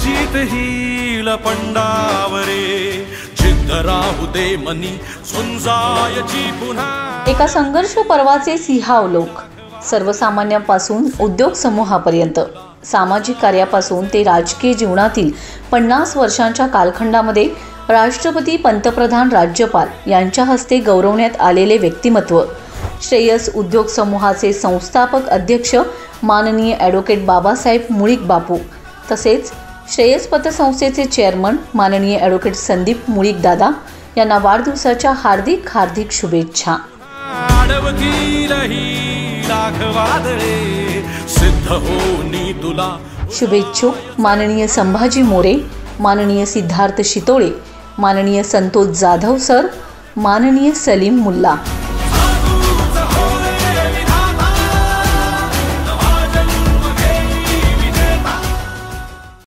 जित हील पंडावरे जिद्द राहू दे मनी झुंजायची पुन्हा। एका संघर्ष पर्वाचे सिंहावलोक, सर्वसामान्यांपासून उद्योग समूहापर्यंत, सामाजिक कार्यापासून ते राजकीय जीवनातील 50 वर्षांच्या कालखंडामध्ये राष्ट्रपती, पंतप्रधान, राज्यपाल यांच्या हस्ते गौरवण्यात आलेले व्यक्तिमत्व, श्रेयस उद्योग समूहाचे संस्थापक अध्यक्ष माननीय ॲडव्होकेट बाबासाहेब मुळीक बापू, तसेच श्रेयस पतसंस्थेचे चेअरमन माननीय ॲडव्होकेट संदीप मुळीक दादा यांना वाढदिवसाच्या हार्दिक हार्दिक शुभेच्छा। शुभेच्छुक माननीय संभाजी मोरे, माननीय सिद्धार्थ शितोळे, माननीय संतोष जाधव सर, माननीय सलीम मुल्ला।